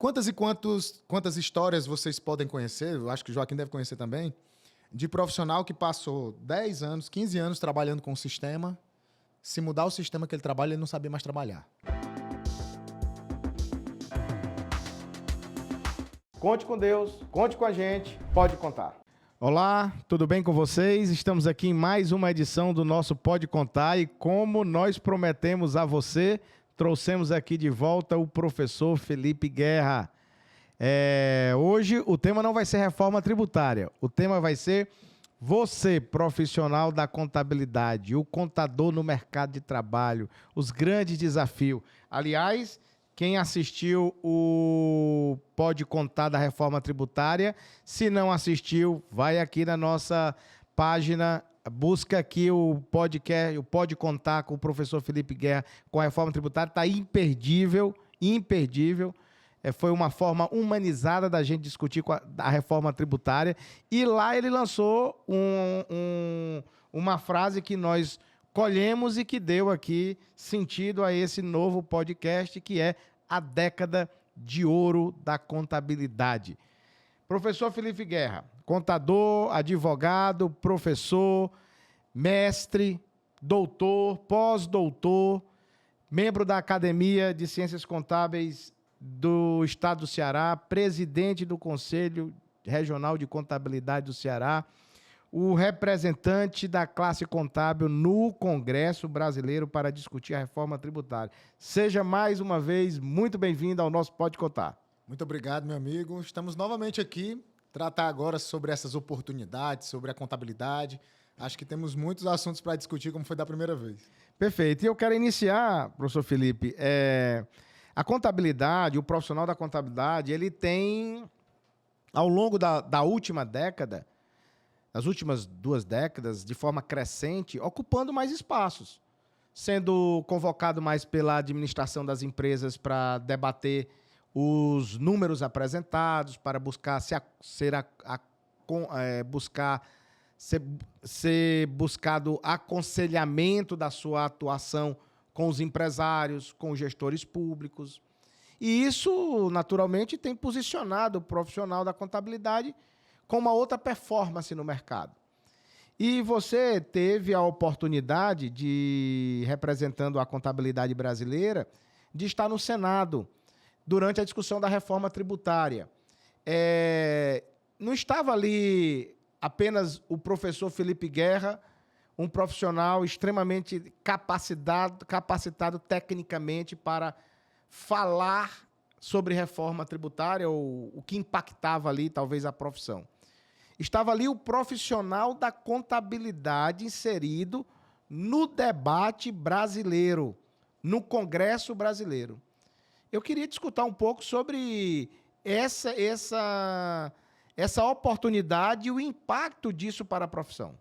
Quantas histórias vocês podem conhecer, eu acho que o Joaquim deve conhecer também, de profissional que passou 10 anos, 15 anos trabalhando com o sistema, se mudar o sistema que ele trabalha, ele não sabia mais trabalhar. Conte com Deus, conte com a gente, pode contar. Olá, tudo bem com vocês? Estamos aqui em mais uma edição do nosso Pode Contar e como nós prometemos a você, trouxemos aqui de volta o professor Felipe Guerra. Hoje o tema não vai ser reforma tributária, o tema vai ser você, profissional da contabilidade, o contador no mercado de trabalho, os grandes desafios. Aliás, quem assistiu o Pode Contar da reforma tributária, se não assistiu, vai aqui na nossa página, busca aqui o podcast, o Pode Contar com o professor Felipe Guerra com a reforma tributária, está imperdível, imperdível. Foi uma forma humanizada da gente discutir a reforma tributária. E lá ele lançou uma frase que nós colhemos e que deu aqui sentido a esse novo podcast, que é a década de ouro da contabilidade. Professor Felipe Guerra, contador, advogado, professor, mestre, doutor, pós-doutor, membro da Academia de Ciências Contábeis do Estado do Ceará, presidente do Conselho Regional de Contabilidade do Ceará, o representante da classe contábil no Congresso Brasileiro para discutir a reforma tributária. Seja mais uma vez muito bem-vindo ao nosso Pode Contar. Muito obrigado, meu amigo. Estamos novamente aqui, tratar agora sobre essas oportunidades, sobre a contabilidade. Acho que temos muitos assuntos para discutir, como foi da primeira vez. Perfeito. E eu quero iniciar, professor Felipe, a contabilidade, o profissional da contabilidade, ele tem, ao longo da última década, nas últimas 2 décadas, de forma crescente, ocupando mais espaços, sendo convocado mais pela administração das empresas para debater os números apresentados, para buscar ser buscado aconselhamento da sua atuação com os empresários, com os gestores públicos. E isso, naturalmente, tem posicionado o profissional da contabilidade com uma outra performance no mercado. E você teve a oportunidade de, representando a contabilidade brasileira, de estar no Senado durante a discussão da reforma tributária. Não estava ali apenas o professor Felipe Guerra, um profissional extremamente capacitado tecnicamente para falar sobre reforma tributária, ou o que impactava ali, talvez, a profissão. Estava ali o profissional da contabilidade inserido no debate brasileiro, no Congresso brasileiro. Eu queria discutir um pouco sobre essa oportunidade e o impacto disso para a profissão.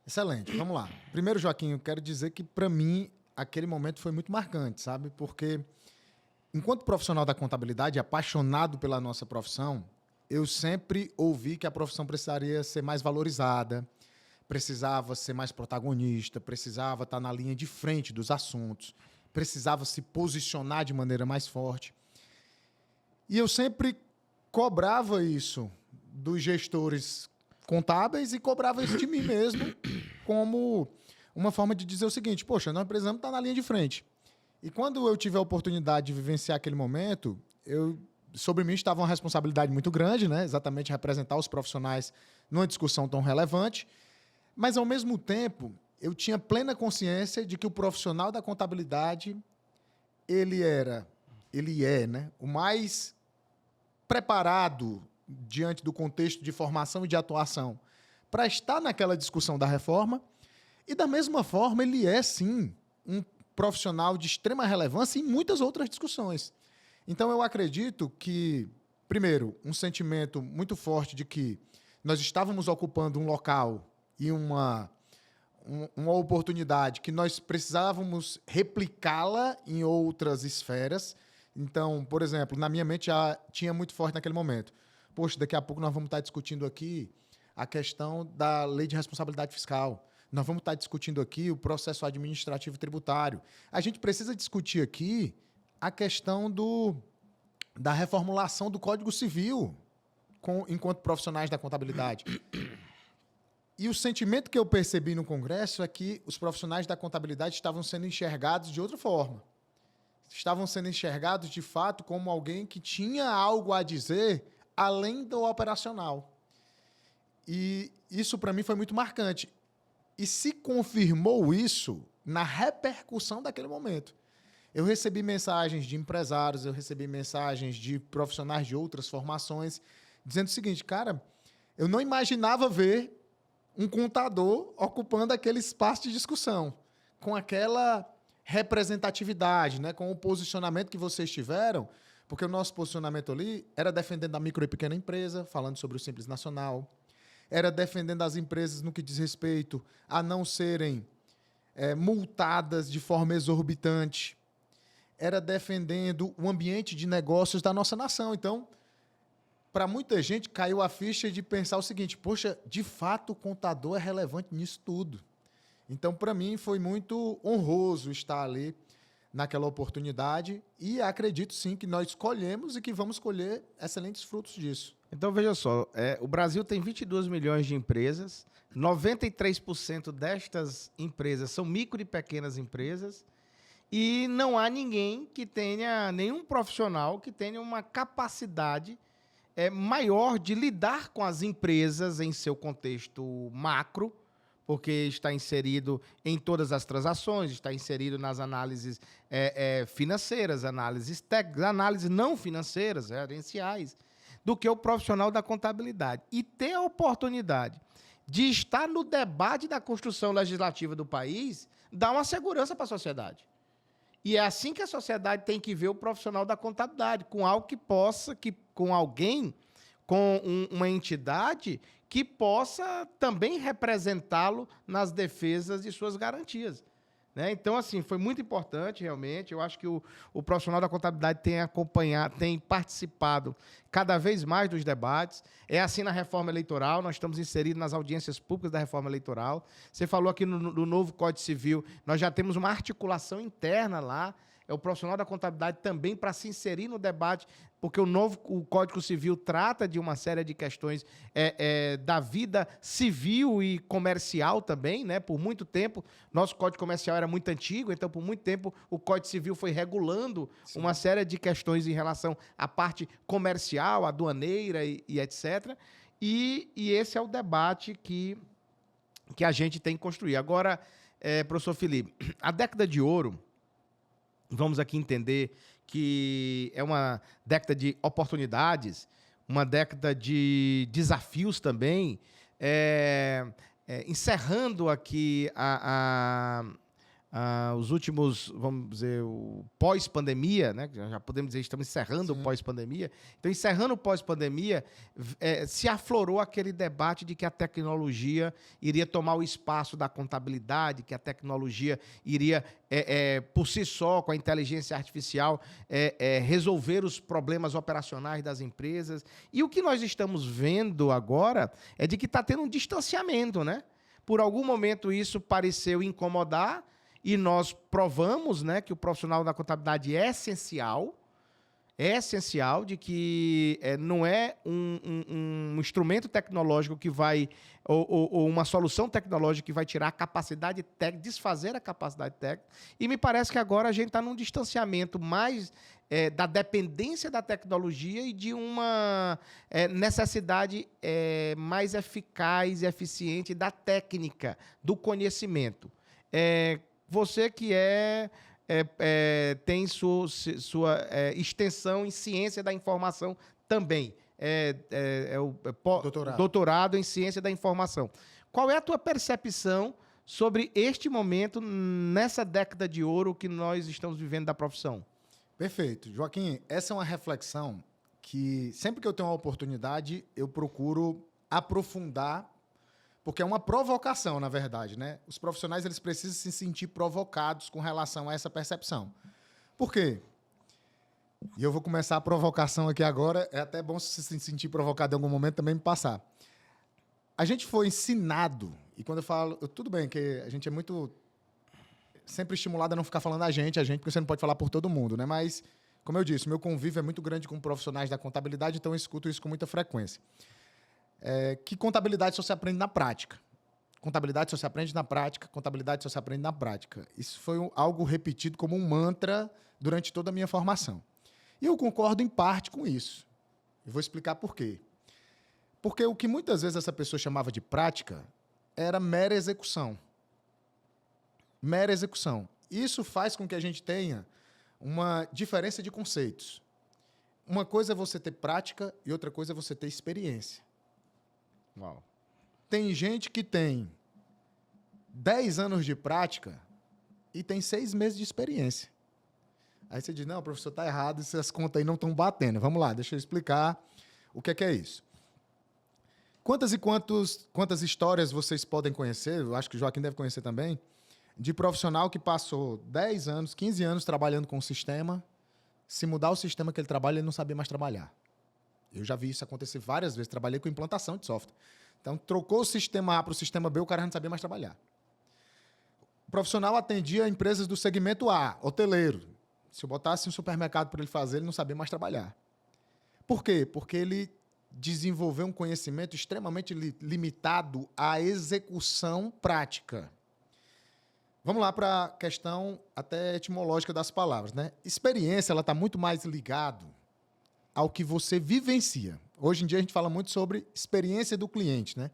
Excelente, vamos lá. Primeiro, Joaquim, eu quero dizer que, para mim, aquele momento foi muito marcante, sabe? Porque, enquanto profissional da contabilidade, apaixonado pela nossa profissão, eu sempre ouvi que a profissão precisaria ser mais valorizada, precisava ser mais protagonista, precisava estar na linha de frente dos assuntos, precisava se posicionar de maneira mais forte. E eu sempre cobrava isso dos gestores contábeis e cobrava isso de mim mesmo como uma forma de dizer o seguinte: poxa, nós precisamos estar na linha de frente. E quando eu tive a oportunidade de vivenciar aquele momento, sobre mim estava uma responsabilidade muito grande, né? Exatamente representar os profissionais numa discussão tão relevante, mas, ao mesmo tempo, eu tinha plena consciência de que o profissional da contabilidade, ele é, né, o mais preparado diante do contexto de formação e de atuação para estar naquela discussão da reforma, e, da mesma forma, ele é, sim, um profissional de extrema relevância em muitas outras discussões. Então, eu acredito que, primeiro, um sentimento muito forte de que nós estávamos ocupando um local e uma oportunidade que nós precisávamos replicá-la em outras esferas. Então, por exemplo, na minha mente já tinha muito forte naquele momento: poxa, daqui a pouco nós vamos estar discutindo aqui a questão da lei de responsabilidade fiscal. Nós vamos estar discutindo aqui o processo administrativo tributário. A gente precisa discutir aqui a questão da reformulação do Código Civil enquanto profissionais da contabilidade. E o sentimento que eu percebi no Congresso é que os profissionais da contabilidade estavam sendo enxergados de outra forma. Estavam sendo enxergados, de fato, como alguém que tinha algo a dizer além do operacional. E isso, para mim, foi muito marcante. E se confirmou isso na repercussão daquele momento. Eu recebi mensagens de empresários, eu recebi mensagens de profissionais de outras formações, dizendo o seguinte, cara, eu não imaginava ver um contador ocupando aquele espaço de discussão, com aquela representatividade, né, com o posicionamento que vocês tiveram, porque o nosso posicionamento ali era defendendo a micro e pequena empresa, falando sobre o Simples Nacional, era defendendo as empresas no que diz respeito a não serem multadas de forma exorbitante, era defendendo o ambiente de negócios da nossa nação. Então, para muita gente, caiu a ficha de pensar o seguinte, poxa, de fato o contador é relevante nisso tudo. Então, para mim, foi muito honroso estar ali naquela oportunidade e acredito, sim, que nós colhemos e que vamos colher excelentes frutos disso. Então, veja só, o Brasil tem 22 milhões de empresas, 93% destas empresas são micro e pequenas empresas e não há ninguém que tenha, nenhum profissional que tenha uma capacidade maior de lidar com as empresas em seu contexto macro, porque está inserido em todas as transações, está inserido nas análises financeiras, análises técnicas, análises não financeiras, gerenciais, do que o profissional da contabilidade. E ter a oportunidade de estar no debate da construção legislativa do país dá uma segurança para a sociedade. E é assim que a sociedade tem que ver o profissional da contabilidade, com algo que possa, com alguém, com uma entidade que possa também representá-lo nas defesas de suas garantias. Né? Então, assim, foi muito importante, realmente. Eu acho que o profissional da contabilidade tem acompanhado, tem participado cada vez mais dos debates. É assim na reforma eleitoral, nós estamos inseridos nas audiências públicas da reforma eleitoral. Você falou aqui no novo Código Civil, nós já temos uma articulação interna lá. É o profissional da contabilidade também para se inserir no debate, porque o Código Civil trata de uma série de questões da vida civil e comercial também, né? Por muito tempo, nosso Código Comercial era muito antigo, então por muito tempo o Código Civil foi regulando uma série de questões em relação à parte comercial, aduaneira e etc. E esse é o debate que a gente tem que construir. Agora, professor Felipe, a década de ouro, vamos aqui entender que é uma década de oportunidades, uma década de desafios também, encerrando aqui os últimos, vamos dizer, o pós-pandemia, né? Já podemos dizer que estamos encerrando o pós-pandemia. Então, encerrando o pós-pandemia, se aflorou aquele debate de que a tecnologia iria tomar o espaço da contabilidade, que a tecnologia iria, por si só, com a inteligência artificial, resolver os problemas operacionais das empresas. E o que nós estamos vendo agora é de que está tendo um distanciamento, né? Por algum momento isso pareceu incomodar, e nós provamos, né, que o profissional da contabilidade é essencial de que não é um instrumento tecnológico que vai, ou uma solução tecnológica que vai tirar a capacidade técnica, desfazer a capacidade técnica, e me parece que agora a gente está num distanciamento mais da dependência da tecnologia e de uma necessidade mais eficaz e eficiente da técnica, do conhecimento. Você que tem sua extensão em ciência da informação também, doutorado em ciência da informação. Qual é a tua percepção sobre este momento, nessa década de ouro que nós estamos vivendo da profissão? Perfeito. Joaquim, essa é uma reflexão que, sempre que eu tenho uma oportunidade, eu procuro aprofundar, porque é uma provocação, na verdade, né? Os profissionais eles precisam se sentir provocados com relação a essa percepção. Por quê? E eu vou começar a provocação aqui agora. É até bom se sentir provocado em algum momento também me passar. A gente foi ensinado, e quando eu falo... tudo bem que a gente é muito... sempre estimulado a não ficar falando a gente, porque você não pode falar por todo mundo, né? Mas Como eu disse, meu convívio é muito grande com profissionais da contabilidade, então eu escuto isso com muita frequência. Que contabilidade só se aprende na prática. Contabilidade só se aprende na prática, contabilidade só se aprende na prática. Isso foi algo repetido como um mantra durante toda a minha formação. E eu concordo em parte com isso. Eu vou explicar por quê. Porque o que muitas vezes essa pessoa chamava de prática era mera execução. Mera execução. Isso faz com que a gente tenha uma diferença de conceitos. Uma coisa é você ter prática e outra coisa é você ter experiência. Uau. Tem gente que tem 10 anos de prática e tem 6 meses de experiência. Aí você diz, não, professor, está errado, essas contas aí não estão batendo. Vamos lá, deixa eu explicar o que é isso. Quantas histórias vocês podem conhecer, eu acho que o Joaquim deve conhecer também, de profissional que passou 10 anos, 15 anos trabalhando com o sistema, se mudar o sistema que ele trabalha, ele não sabia mais trabalhar. Eu já vi isso acontecer várias vezes, trabalhei com implantação de software. Então, trocou o sistema A para o sistema B, o cara não sabia mais trabalhar. O profissional atendia empresas do segmento A, hoteleiro. Se eu botasse um supermercado para ele fazer, ele não sabia mais trabalhar. Por quê? Porque ele desenvolveu um conhecimento extremamente limitado à execução prática. Vamos lá para a questão até etimológica das palavras, né? Experiência, ela está muito mais ligado ao que você vivencia. Hoje em dia a gente fala muito sobre experiência do cliente, né?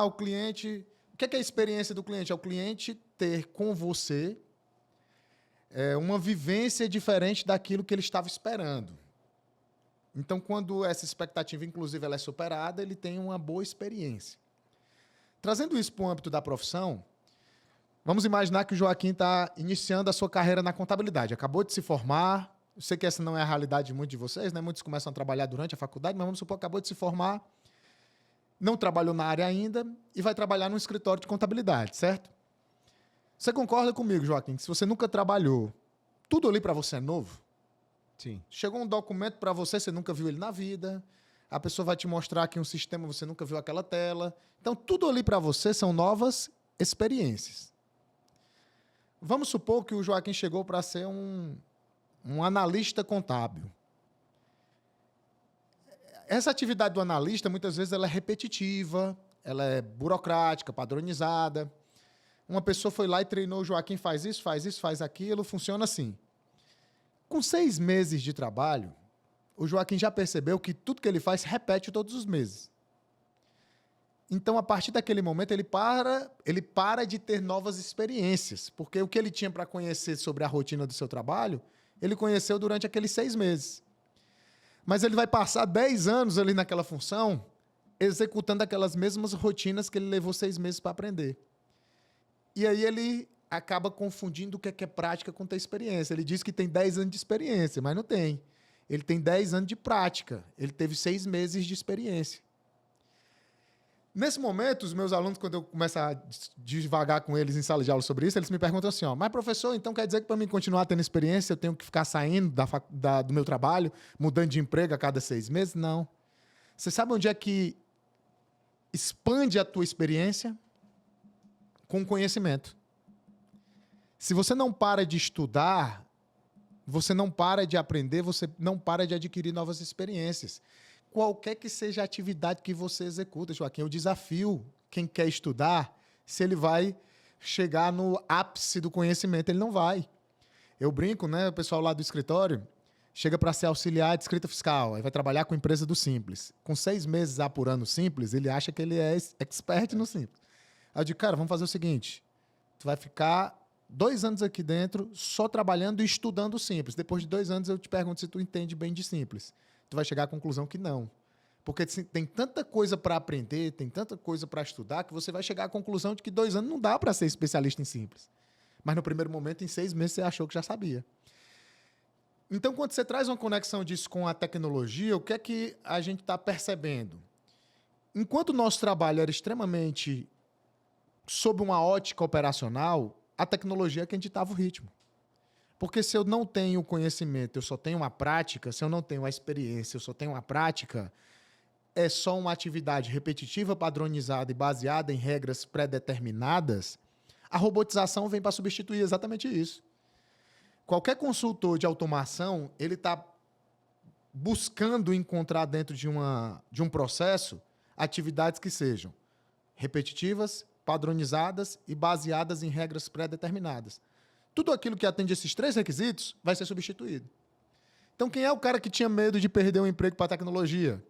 O cliente... O que é a experiência do cliente? É o cliente ter com você uma vivência diferente daquilo que ele estava esperando. Então, quando essa expectativa, inclusive, ela é superada, ele tem uma boa experiência. Trazendo isso para o âmbito da profissão, vamos imaginar que o Joaquim está iniciando a sua carreira na contabilidade. Acabou de se formar. Eu sei que essa não é a realidade de muitos de vocês, né? Muitos começam a trabalhar durante a faculdade, mas vamos supor que acabou de se formar, não trabalhou na área ainda e vai trabalhar num escritório de contabilidade, certo? Você concorda comigo, Joaquim, que se você nunca trabalhou, tudo ali para você é novo? Sim. Chegou um documento para você, você nunca viu ele na vida, a pessoa vai te mostrar aqui um sistema, você nunca viu aquela tela. Então, tudo ali para você são novas experiências. Vamos supor que o Joaquim chegou para ser um analista contábil. Essa atividade do analista, muitas vezes, ela é repetitiva, ela é burocrática, padronizada. Uma pessoa foi lá e treinou o Joaquim, faz isso, faz aquilo, funciona assim. Com 6 meses de trabalho, o Joaquim já percebeu que tudo que ele faz repete todos os meses. Então, a partir daquele momento, ele para de ter novas experiências, porque o que ele tinha para conhecer sobre a rotina do seu trabalho, ele conheceu durante aqueles 6 meses. Mas ele vai passar 10 anos ali naquela função, executando aquelas mesmas rotinas que ele levou 6 meses para aprender. E aí ele acaba confundindo o que é prática com ter experiência. Ele diz que tem 10 anos de experiência, mas não tem. Ele tem 10 anos de prática. Ele teve 6 meses de experiência. Nesse momento, os meus alunos, quando eu começo a devagar com eles em sala de aula sobre isso, eles me perguntam assim, mas professor, então quer dizer que para mim continuar tendo experiência, eu tenho que ficar saindo do meu trabalho, mudando de emprego a cada 6 meses? Não. Você sabe onde é que expande a tua experiência? Com conhecimento. Se você não para de estudar, você não para de aprender, você não para de adquirir novas experiências. Qualquer que seja a atividade que você executa, Joaquim, eu desafio quem quer estudar, se ele vai chegar no ápice do conhecimento, ele não vai. Eu brinco, né? O pessoal lá do escritório chega para ser auxiliar de escrita fiscal, aí vai trabalhar com empresa do Simples. Com 6 meses apurando o Simples, ele acha que ele é expert no Simples. Aí eu digo, cara, vamos fazer o seguinte, tu vai ficar 2 anos aqui dentro só trabalhando e estudando o Simples. Depois de 2 anos eu te pergunto se tu entende bem de Simples. Tu vai chegar à conclusão que não. Porque tem tanta coisa para aprender, tem tanta coisa para estudar, que você vai chegar à conclusão de que 2 anos não dá para ser especialista em Simples. Mas no primeiro momento, em 6 meses, você achou que já sabia. Então, quando você traz uma conexão disso com a tecnologia, o que é que a gente está percebendo? Enquanto o nosso trabalho era extremamente sob uma ótica operacional, a tecnologia é quem ditava o ritmo. Porque se eu não tenho conhecimento, eu só tenho uma prática, se eu não tenho a experiência, eu só tenho uma prática, é só uma atividade repetitiva, padronizada e baseada em regras pré-determinadas, a robotização vem para substituir exatamente isso. Qualquer consultor de automação, ele está buscando encontrar dentro de um processo atividades que sejam repetitivas, padronizadas e baseadas em regras pré-determinadas. Tudo aquilo que atende esses 3 requisitos vai ser substituído. Então, quem é o cara que tinha medo de perder o emprego para a tecnologia?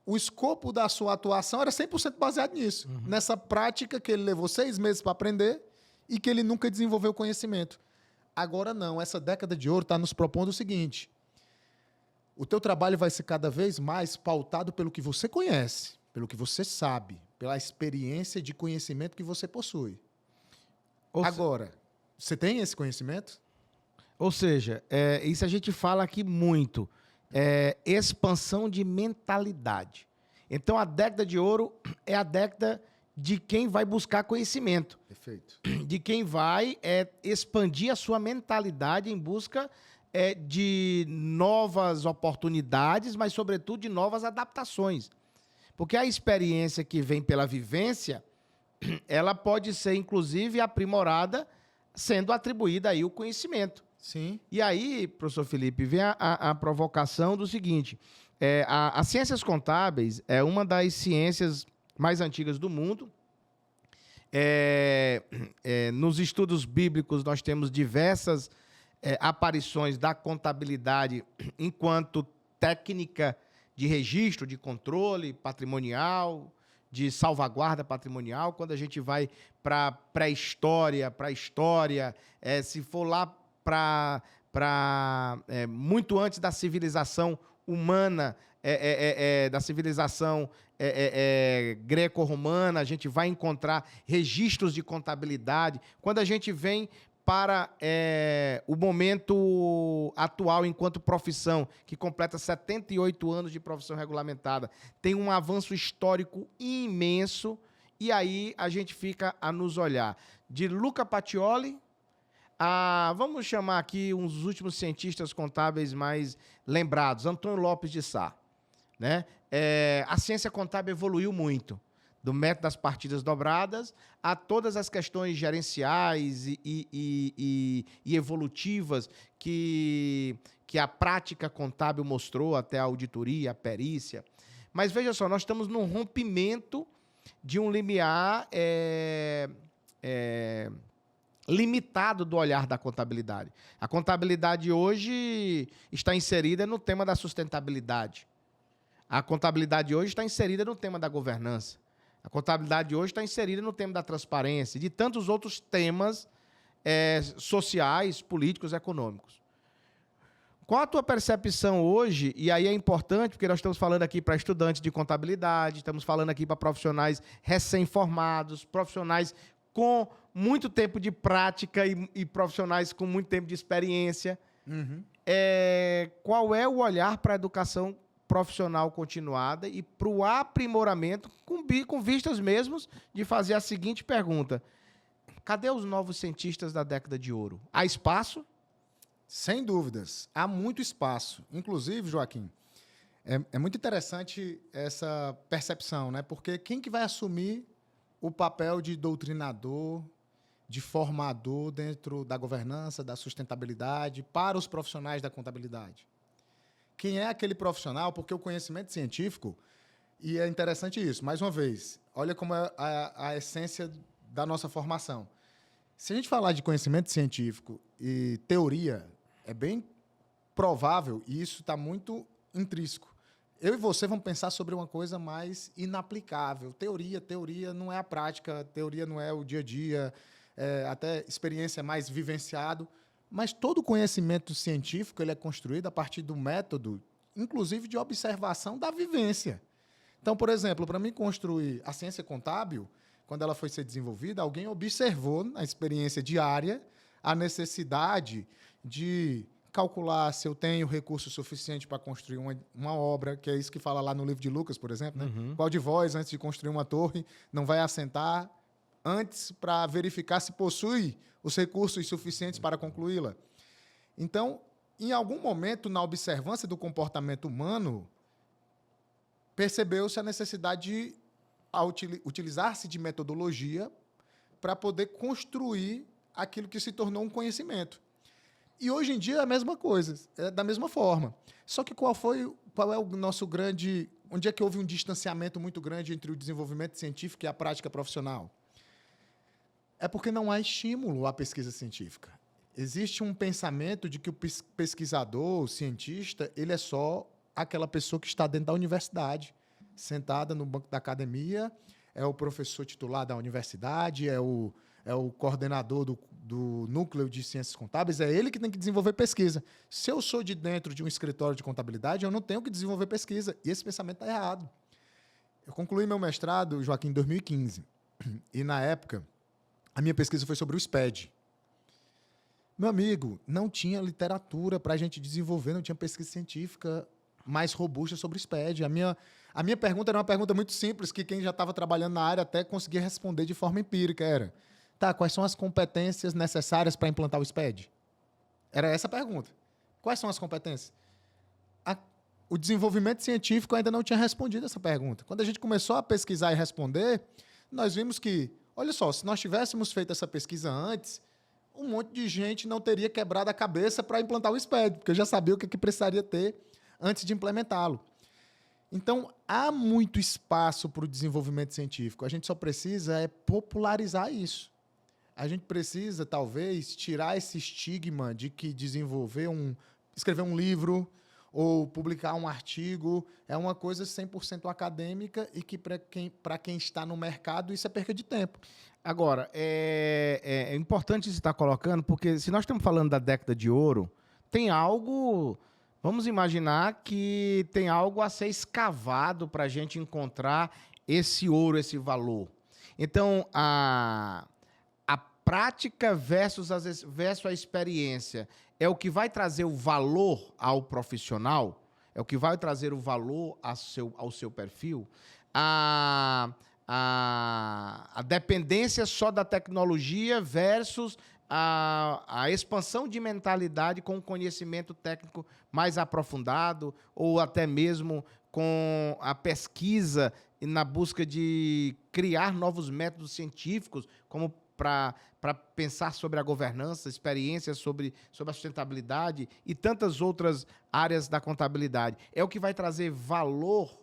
O escopo da sua atuação era 100% baseado nisso. Nessa prática que ele levou 6 meses para aprender e que ele nunca desenvolveu conhecimento. Agora não, essa década de ouro está nos propondo o seguinte: o teu trabalho vai ser cada vez mais pautado pelo que você conhece, pelo que você sabe, pela experiência de conhecimento que você possui. Agora, você tem esse conhecimento? Ou seja, isso a gente fala aqui muito, expansão de mentalidade. Então, a década de ouro é a década de quem vai buscar conhecimento. Perfeito. De quem vai expandir a sua mentalidade em busca de novas oportunidades, mas, sobretudo, de novas adaptações. Porque a experiência que vem pela vivência, ela pode ser, inclusive, aprimorada, sendo atribuída aí o conhecimento. Sim. E aí, professor Felipe, vem a provocação do seguinte: as ciências contábeis é uma das ciências mais antigas do mundo. Nos estudos bíblicos, nós temos diversas aparições da contabilidade enquanto técnica de registro, de controle patrimonial, de salvaguarda patrimonial. Quando a gente vai para pré-história, para a história, se for lá muito antes da civilização humana, da civilização greco-romana, a gente vai encontrar registros de contabilidade. Quando a gente vem para o momento atual enquanto profissão, que completa 78 anos de profissão regulamentada, tem um avanço histórico imenso, e aí a gente fica a nos olhar. De Luca Pacioli, vamos chamar aqui uns dos últimos cientistas contábeis mais lembrados, Antônio Lopes de Sá. Né? A ciência contábil evoluiu muito, do método das partidas dobradas a todas as questões gerenciais e evolutivas que a prática contábil mostrou, até a auditoria, a perícia. Mas veja só, nós estamos num rompimento de um limiar limitado do olhar da contabilidade. A contabilidade hoje está inserida no tema da sustentabilidade. A contabilidade hoje está inserida no tema da governança. A contabilidade hoje está inserida no tema da transparência e de tantos outros temas sociais, políticos, econômicos. Qual a tua percepção hoje? E aí é importante, porque nós estamos falando aqui para estudantes de contabilidade, estamos falando aqui para profissionais recém-formados, profissionais com muito tempo de prática e profissionais com muito tempo de experiência. Uhum. Qual é o olhar para a educação profissional continuada e para o aprimoramento, com vistas mesmos de fazer a seguinte pergunta: cadê os novos cientistas da década de ouro? Há espaço? Sem dúvidas, há muito espaço. Inclusive, Joaquim, é muito interessante essa percepção, né? Porque quem que vai assumir o papel de doutrinador, de formador dentro da governança, da sustentabilidade, para os profissionais da contabilidade? Quem é aquele profissional? Porque o conhecimento científico, e é interessante isso, mais uma vez, olha como é a essência da nossa formação. Se a gente falar de conhecimento científico e teoria, é bem provável, e isso está muito intrínseco. Eu e você vamos pensar sobre uma coisa mais inaplicável. Teoria não é a prática, teoria não é o dia a dia, até experiência mais vivenciado. Mas todo conhecimento científico ele é construído a partir do método, inclusive de observação da vivência. Então, por exemplo, para mim construir a ciência contábil, quando ela foi ser desenvolvida, alguém observou na experiência diária a necessidade de calcular se eu tenho recurso suficiente para construir uma obra, que é isso que fala lá no livro de Lucas, por exemplo. Né? Uhum. Qual de vós, antes de construir uma torre, não vai assentar antes para verificar se possui os recursos suficientes para concluí-la? Então, em algum momento, na observância do comportamento humano, percebeu-se a necessidade de utilizar-se de metodologia para poder construir aquilo que se tornou um conhecimento. E hoje em dia é a mesma coisa, é da mesma forma. Só que qual é o nosso grande... Onde é que houve um distanciamento muito grande entre o desenvolvimento científico e a prática profissional? É porque não há estímulo à pesquisa científica. Existe um pensamento de que o pesquisador, o cientista, ele é só aquela pessoa que está dentro da universidade, sentada no banco da academia, é o professor titular da universidade, é o coordenador do núcleo de ciências contábeis, é ele que tem que desenvolver pesquisa. Se eu sou de dentro de um escritório de contabilidade, eu não tenho que desenvolver pesquisa. E esse pensamento está errado. Eu concluí meu mestrado, Joaquim, em 2015. E, na época, a minha pesquisa foi sobre o SPED. Meu amigo, não tinha literatura para a gente desenvolver, não tinha pesquisa científica mais robusta sobre o SPED. A minha pergunta era uma pergunta muito simples, que quem já estava trabalhando na área até conseguia responder de forma empírica. Era, tá, quais são as competências necessárias para implantar o SPED? Era essa a pergunta. Quais são as competências? O desenvolvimento científico ainda não tinha respondido essa pergunta. Quando a gente começou a pesquisar e responder, nós vimos que, olha só, se nós tivéssemos feito essa pesquisa antes, um monte de gente não teria quebrado a cabeça para implantar o SPED, porque já sabia o que precisaria ter antes de implementá-lo. Então, há muito espaço para o desenvolvimento científico. A gente só precisa popularizar isso. A gente precisa, talvez, tirar esse estigma de que escrever um livro ou publicar um artigo é uma coisa 100% acadêmica e que, para quem está no mercado, isso é perca de tempo. Agora, é importante você estar colocando, porque se nós estamos falando da década de ouro, tem algo... Vamos imaginar que tem algo a ser escavado para a gente encontrar esse ouro, esse valor. Então, a prática versus a experiência é o que vai trazer o valor ao profissional? É o que vai trazer o valor ao seu perfil? A dependência só da tecnologia versus a expansão de mentalidade com conhecimento técnico mais aprofundado ou até mesmo com a pesquisa e na busca de criar novos métodos científicos, como para pensar sobre a governança, experiências sobre a sustentabilidade e tantas outras áreas da contabilidade. É o que vai trazer valor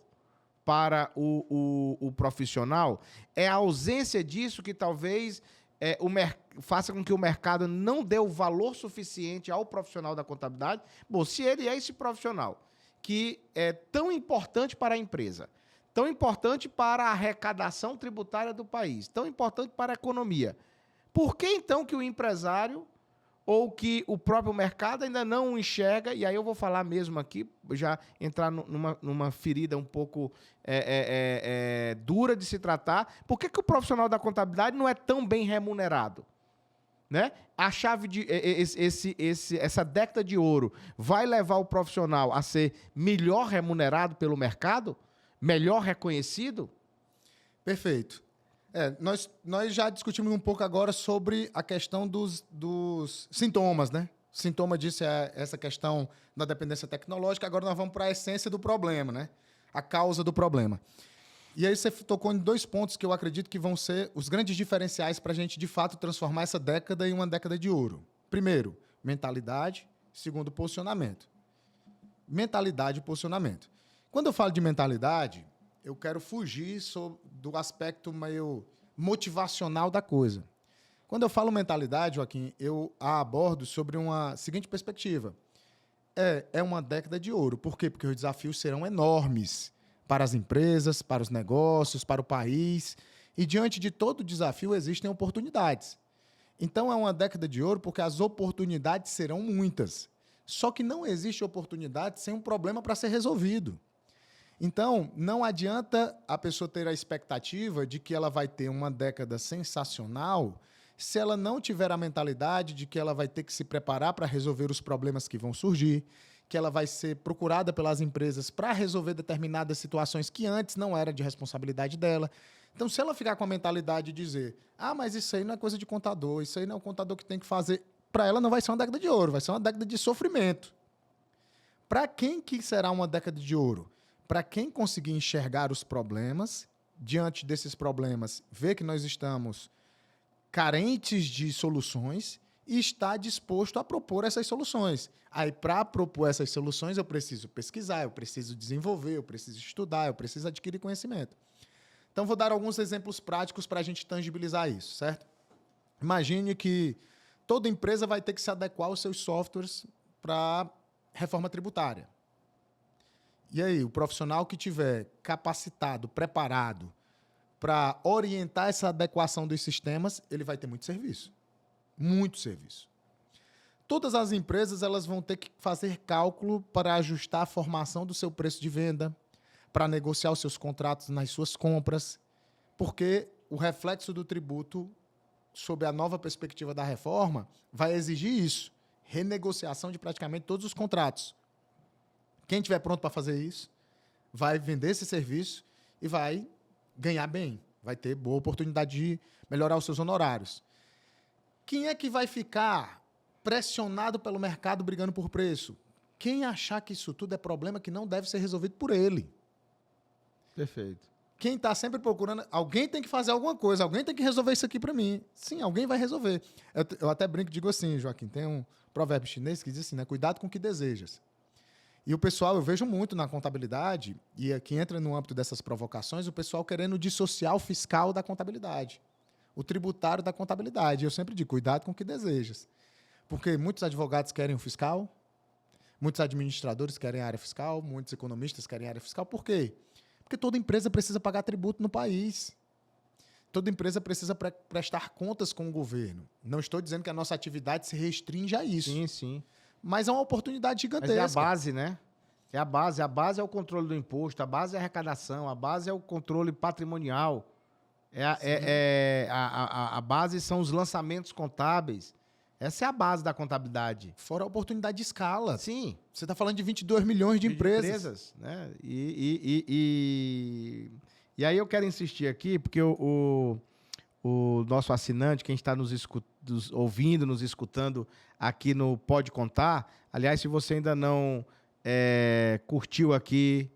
para o profissional? É a ausência disso que talvez faça com que o mercado não dê o valor suficiente ao profissional da contabilidade? Bom, se ele é esse profissional que é tão importante para a empresa, tão importante para a arrecadação tributária do país, tão importante para a economia, por que então que o empresário ou que o próprio mercado ainda não enxerga, e aí eu vou falar mesmo aqui, já entrar numa ferida um pouco dura de se tratar, por que o profissional da contabilidade não é tão bem remunerado? Né? A chave de essa década de ouro vai levar o profissional a ser melhor remunerado pelo mercado? Melhor reconhecido? Perfeito. Nós já discutimos um pouco agora sobre a questão dos sintomas, né? Sintoma disso é essa questão da dependência tecnológica. Agora nós vamos para a essência do problema, né? A causa do problema. E aí você tocou em 2 pontos que eu acredito que vão ser os grandes diferenciais para a gente, de fato, transformar essa década em uma década de ouro. Primeiro, mentalidade. Segundo, posicionamento. Mentalidade e posicionamento. Quando eu falo de mentalidade, eu quero fugir do aspecto meio motivacional da coisa. Quando eu falo mentalidade, Joaquim, eu a abordo sobre uma seguinte perspectiva. É uma década de ouro. Por quê? Porque os desafios serão enormes para as empresas, para os negócios, para o país. E diante de todo desafio existem oportunidades. Então é uma década de ouro porque as oportunidades serão muitas. Só que não existe oportunidade sem um problema para ser resolvido. Então, não adianta a pessoa ter a expectativa de que ela vai ter uma década sensacional se ela não tiver a mentalidade de que ela vai ter que se preparar para resolver os problemas que vão surgir, que ela vai ser procurada pelas empresas para resolver determinadas situações que antes não era de responsabilidade dela. Então, se ela ficar com a mentalidade de dizer, mas isso aí não é coisa de contador, isso aí não é o contador que tem que fazer, para ela não vai ser uma década de ouro, vai ser uma década de sofrimento. Para quem que será uma década de ouro? Para quem conseguir enxergar os problemas, diante desses problemas, ver que nós estamos carentes de soluções e está disposto a propor essas soluções. Aí, para propor essas soluções, eu preciso pesquisar, eu preciso desenvolver, eu preciso estudar, eu preciso adquirir conhecimento. Então, vou dar alguns exemplos práticos para a gente tangibilizar isso, certo? Imagine que toda empresa vai ter que se adequar aos seus softwares para reforma tributária. E aí, o profissional que tiver capacitado, preparado para orientar essa adequação dos sistemas, ele vai ter muito serviço. Muito serviço. Todas as empresas elas vão ter que fazer cálculo para ajustar a formação do seu preço de venda, para negociar os seus contratos nas suas compras, porque o reflexo do tributo, sob a nova perspectiva da reforma, vai exigir isso, renegociação de praticamente todos os contratos. Quem estiver pronto para fazer isso, vai vender esse serviço e vai ganhar bem, vai ter boa oportunidade de melhorar os seus honorários. Quem é que vai ficar pressionado pelo mercado brigando por preço? Quem achar que isso tudo é problema que não deve ser resolvido por ele. Perfeito. Quem está sempre procurando, alguém tem que fazer alguma coisa, alguém tem que resolver isso aqui para mim. Sim, alguém vai resolver. Eu até brinco e digo assim, Joaquim, tem um provérbio chinês que diz assim, né? Cuidado com o que desejas. E o pessoal, eu vejo muito na contabilidade, e aqui entra no âmbito dessas provocações, o pessoal querendo dissociar o fiscal da contabilidade, o tributário da contabilidade. Eu sempre digo, cuidado com o que desejas. Porque muitos advogados querem o fiscal, muitos administradores querem a área fiscal, muitos economistas querem a área fiscal. Por quê? Porque toda empresa precisa pagar tributo no país. Toda empresa precisa prestar contas com o governo. Não estou dizendo que a nossa atividade se restringe a isso. Sim, sim. Mas é uma oportunidade gigantesca. Mas é a base, né? É a base. A base é o controle do imposto, a base é a arrecadação, a base é o controle patrimonial. A base são os lançamentos contábeis. Essa é a base da contabilidade. Fora a oportunidade de escala. Sim. Você está falando de 22 milhões de empresas. Né? E aí eu quero insistir aqui, porque o nosso assinante, quem está nos ouvindo, nos escutando aqui no Pode Contar, aliás, se você ainda não curtiu aqui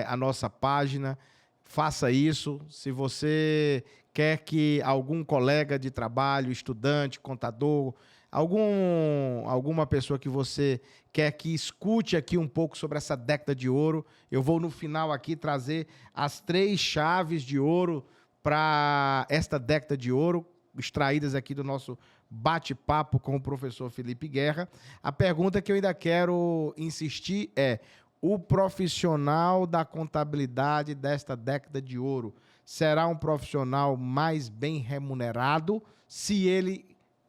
a nossa página, faça isso. Se você quer que algum colega de trabalho, estudante, contador, alguma pessoa que você quer que escute aqui um pouco sobre essa década de ouro, eu vou no final aqui trazer as 3 chaves de ouro para esta década de ouro, extraídas aqui do nosso bate-papo com o professor Felipe Guerra. A pergunta que eu ainda quero insistir é: o profissional da contabilidade desta década de ouro será um profissional mais bem remunerado se ele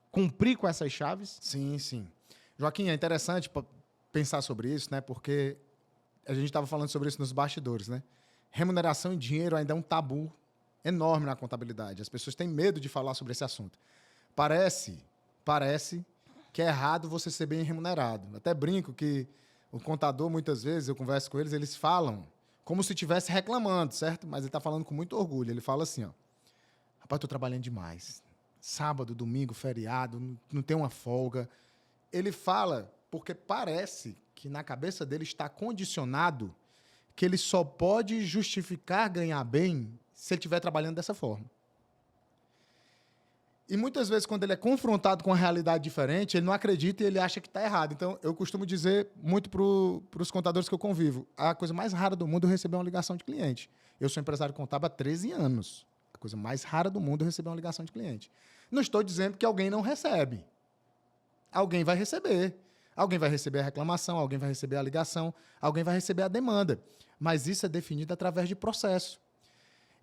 cumprir com essas chaves? Sim, sim. Joaquim, é interessante pensar sobre isso, né? Porque a gente estava falando sobre isso nos bastidores, né? Remuneração em dinheiro ainda é um tabu enorme na contabilidade. As pessoas têm medo de falar sobre esse assunto. Parece que é errado você ser bem remunerado. Até brinco que o contador, muitas vezes, eu converso com eles falam como se estivesse reclamando, certo? Mas ele está falando com muito orgulho. Ele fala assim, ó, rapaz, estou trabalhando demais. Sábado, domingo, feriado, não tem uma folga. Ele fala porque parece que na cabeça dele está condicionado que ele só pode justificar ganhar bem se ele estiver trabalhando dessa forma. E muitas vezes, quando ele é confrontado com uma realidade diferente, ele não acredita e ele acha que está errado. Então, eu costumo dizer muito para os contadores que eu convivo, a coisa mais rara do mundo é receber uma ligação de cliente. Eu sou empresário contábil há 13 anos. A coisa mais rara do mundo é receber uma ligação de cliente. Não estou dizendo que alguém não recebe. Alguém vai receber. Alguém vai receber a reclamação, alguém vai receber a ligação, alguém vai receber a demanda. Mas isso é definido através de processo.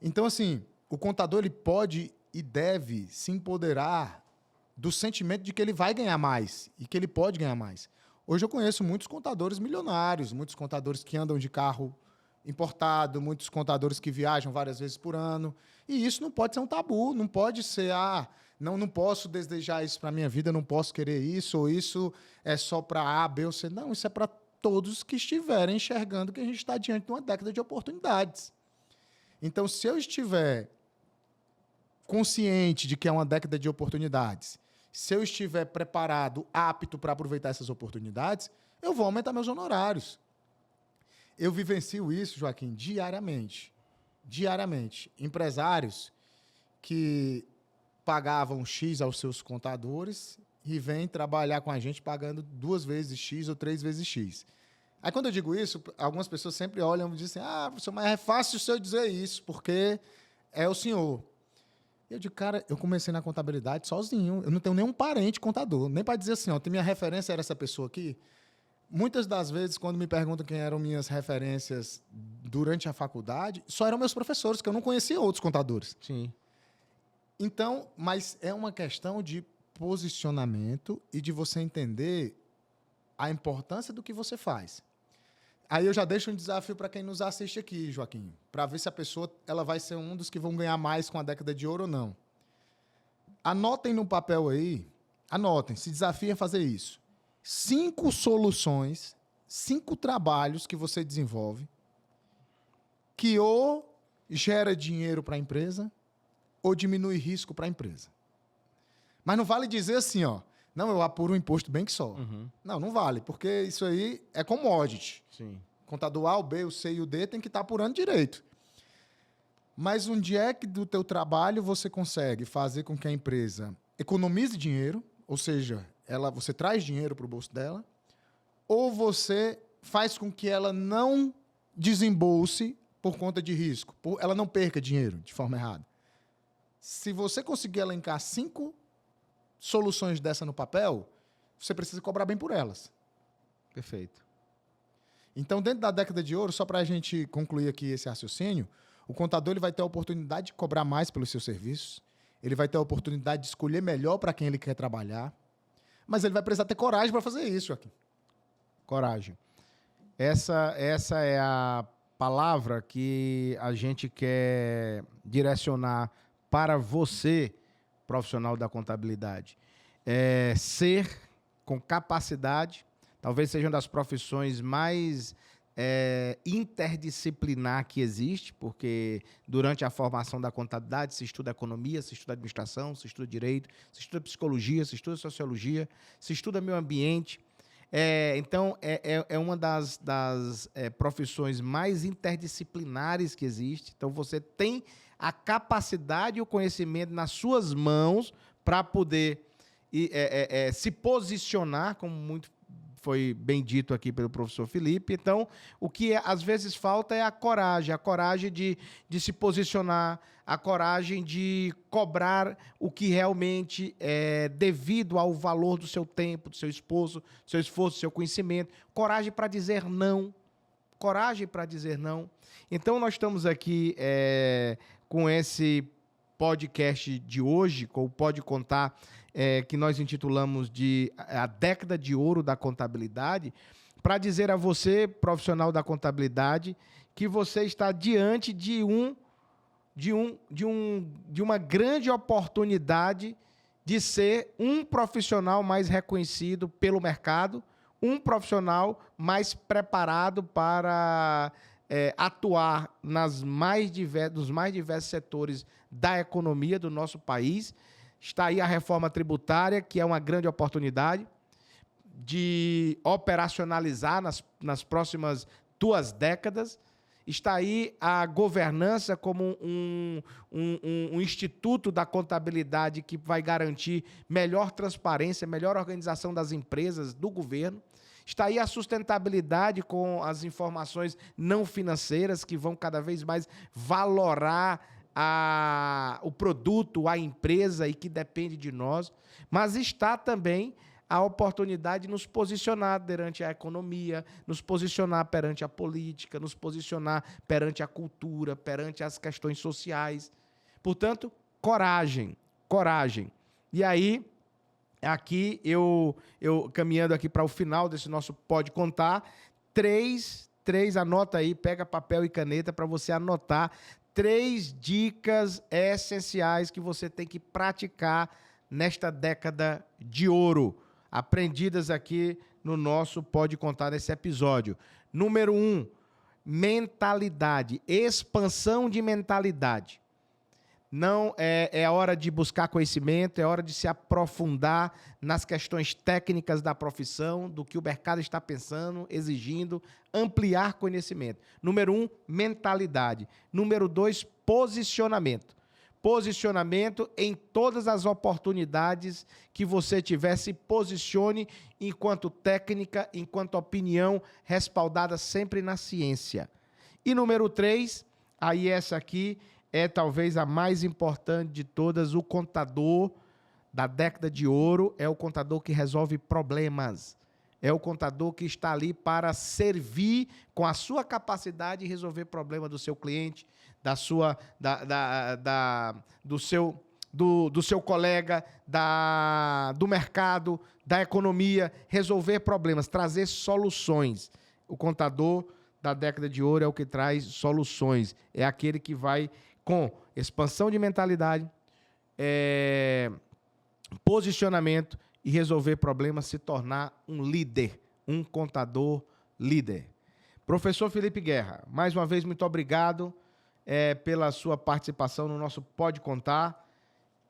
Então, assim, o contador ele pode e deve se empoderar do sentimento de que ele vai ganhar mais e que ele pode ganhar mais. Hoje eu conheço muitos contadores milionários, muitos contadores que andam de carro importado, muitos contadores que viajam várias vezes por ano. E isso não pode ser um tabu, não pode ser, não posso desejar isso para a minha vida, não posso querer isso, ou isso é só para A, B ou C. Não, isso é para todos que estiverem enxergando que a gente está diante de uma década de oportunidades. Então, se eu estiver consciente de que é uma década de oportunidades, se eu estiver preparado, apto para aproveitar essas oportunidades, eu vou aumentar meus honorários. Eu vivencio isso, Joaquim, diariamente. Diariamente. Empresários que pagavam X aos seus contadores e vêm trabalhar com a gente pagando 2 vezes X ou 3 vezes X. Aí, quando eu digo isso, algumas pessoas sempre olham e dizem, professor, mas é fácil o senhor dizer isso, porque é o senhor. Eu digo, cara, eu comecei na contabilidade sozinho, eu não tenho nenhum parente contador, nem para dizer assim, minha referência era essa pessoa aqui. Muitas das vezes, quando me perguntam quem eram minhas referências durante a faculdade, só eram meus professores, que eu não conhecia outros contadores. Sim. Então, mas é uma questão de posicionamento e de você entender a importância do que você faz. Aí eu já deixo um desafio para quem nos assiste aqui, Joaquim, para ver se a pessoa ela vai ser um dos que vão ganhar mais com a década de ouro ou não. Anotem no papel aí, se desafiem a fazer isso. 5 soluções, 5 trabalhos que você desenvolve que ou gera dinheiro para a empresa ou diminui risco para a empresa. Mas não vale dizer assim, não, eu apuro o imposto bem que só. Uhum. Não vale, porque isso aí é commodity. Sim. Contador A, o B, o C e o D tem que estar apurando direito. Mas onde é que do teu trabalho você consegue fazer com que a empresa economize dinheiro, ou seja, você traz dinheiro para o bolso dela, ou você faz com que ela não desembolse por conta de risco, ela não perca dinheiro de forma errada. Se você conseguir elencar 5 soluções dessa no papel, você precisa cobrar bem por elas. Perfeito. Então, dentro da década de ouro, só para a gente concluir aqui esse raciocínio, o contador ele vai ter a oportunidade de cobrar mais pelos seus serviços, ele vai ter a oportunidade de escolher melhor para quem ele quer trabalhar, mas ele vai precisar ter coragem para fazer isso, Joaquim. Coragem. Essa é a palavra que a gente quer direcionar para você, profissional da contabilidade. Ser com capacidade, talvez seja uma das profissões mais interdisciplinar que existe, porque durante a formação da contabilidade se estuda economia, se estuda administração, se estuda direito, se estuda psicologia, se estuda sociologia, se estuda meio ambiente. Então, é uma das profissões mais interdisciplinares que existe. Então, você tem a capacidade e o conhecimento nas suas mãos para poder se posicionar, como muito foi bem dito aqui pelo professor Felipe. Então, o que às vezes falta é a coragem de se posicionar, a coragem de cobrar o que realmente é devido ao valor do seu tempo, do seu esforço, do seu conhecimento. Coragem para dizer não. Coragem para dizer não. Então, nós estamos aqui com esse podcast de hoje, com o Pode Contar, que nós intitulamos de A Década de Ouro da Contabilidade, para dizer a você, profissional da contabilidade, que você está diante de uma grande oportunidade de ser um profissional mais reconhecido pelo mercado, um profissional mais preparado para atuar nos mais diversos setores da economia do nosso país. Está aí a reforma tributária, que é uma grande oportunidade de operacionalizar nas próximas 2 décadas. Está aí a governança como um instituto da contabilidade que vai garantir melhor transparência, melhor organização das empresas, do governo. Está aí a sustentabilidade com as informações não financeiras, que vão cada vez mais valorar o produto, a empresa e que depende de nós. Mas está também a oportunidade de nos posicionar perante a economia, nos posicionar perante a política, nos posicionar perante a cultura, perante as questões sociais. Portanto, coragem. E aí, aqui, eu caminhando aqui para o final desse nosso Pode Contar, anota aí, pega papel e caneta para você anotar 3 dicas essenciais que você tem que praticar nesta década de ouro, aprendidas aqui no nosso Pode Contar nesse episódio. Número 1, mentalidade, expansão de mentalidade. Não é hora de buscar conhecimento, é hora de se aprofundar nas questões técnicas da profissão, do que o mercado está pensando, exigindo, ampliar conhecimento. Número 1, mentalidade. Número 2, posicionamento. Posicionamento em todas as oportunidades que você tiver, se posicione enquanto técnica, enquanto opinião, respaldada sempre na ciência. E número 3, aí essa aqui é talvez a mais importante de todas, o contador da década de ouro é o contador que resolve problemas. É o contador que está ali para servir com a sua capacidade de resolver problema do seu cliente, do seu colega, do mercado, da economia, resolver problemas, trazer soluções. O contador da década de ouro é o que traz soluções. É aquele que vai com expansão de mentalidade, posicionamento e resolver problemas, se tornar um líder, um contador líder. Professor Felipe Guerra, mais uma vez, muito obrigado pela sua participação no nosso Pode Contar.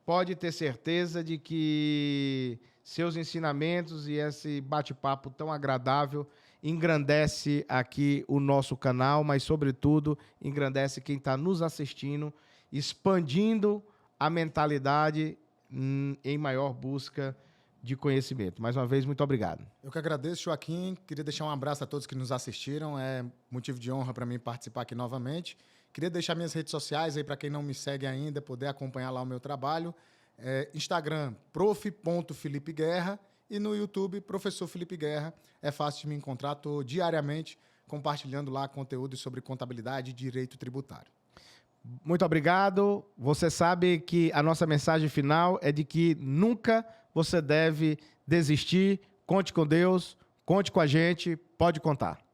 Pode ter certeza de que seus ensinamentos e esse bate-papo tão agradável engrandece aqui o nosso canal, mas, sobretudo, engrandece quem está nos assistindo, expandindo a mentalidade em maior busca de conhecimento. Mais uma vez, muito obrigado. Eu que agradeço, Joaquim. Queria deixar um abraço a todos que nos assistiram. É motivo de honra para mim participar aqui novamente. Queria deixar minhas redes sociais aí para quem não me segue ainda, poder acompanhar lá o meu trabalho. Instagram, prof.felipeguerra, e no YouTube, Professor Felipe Guerra. É fácil de me encontrar, estou diariamente compartilhando lá conteúdo sobre contabilidade e direito tributário. Muito obrigado. Você sabe que a nossa mensagem final é de que nunca você deve desistir. Conte com Deus, conte com a gente, pode contar.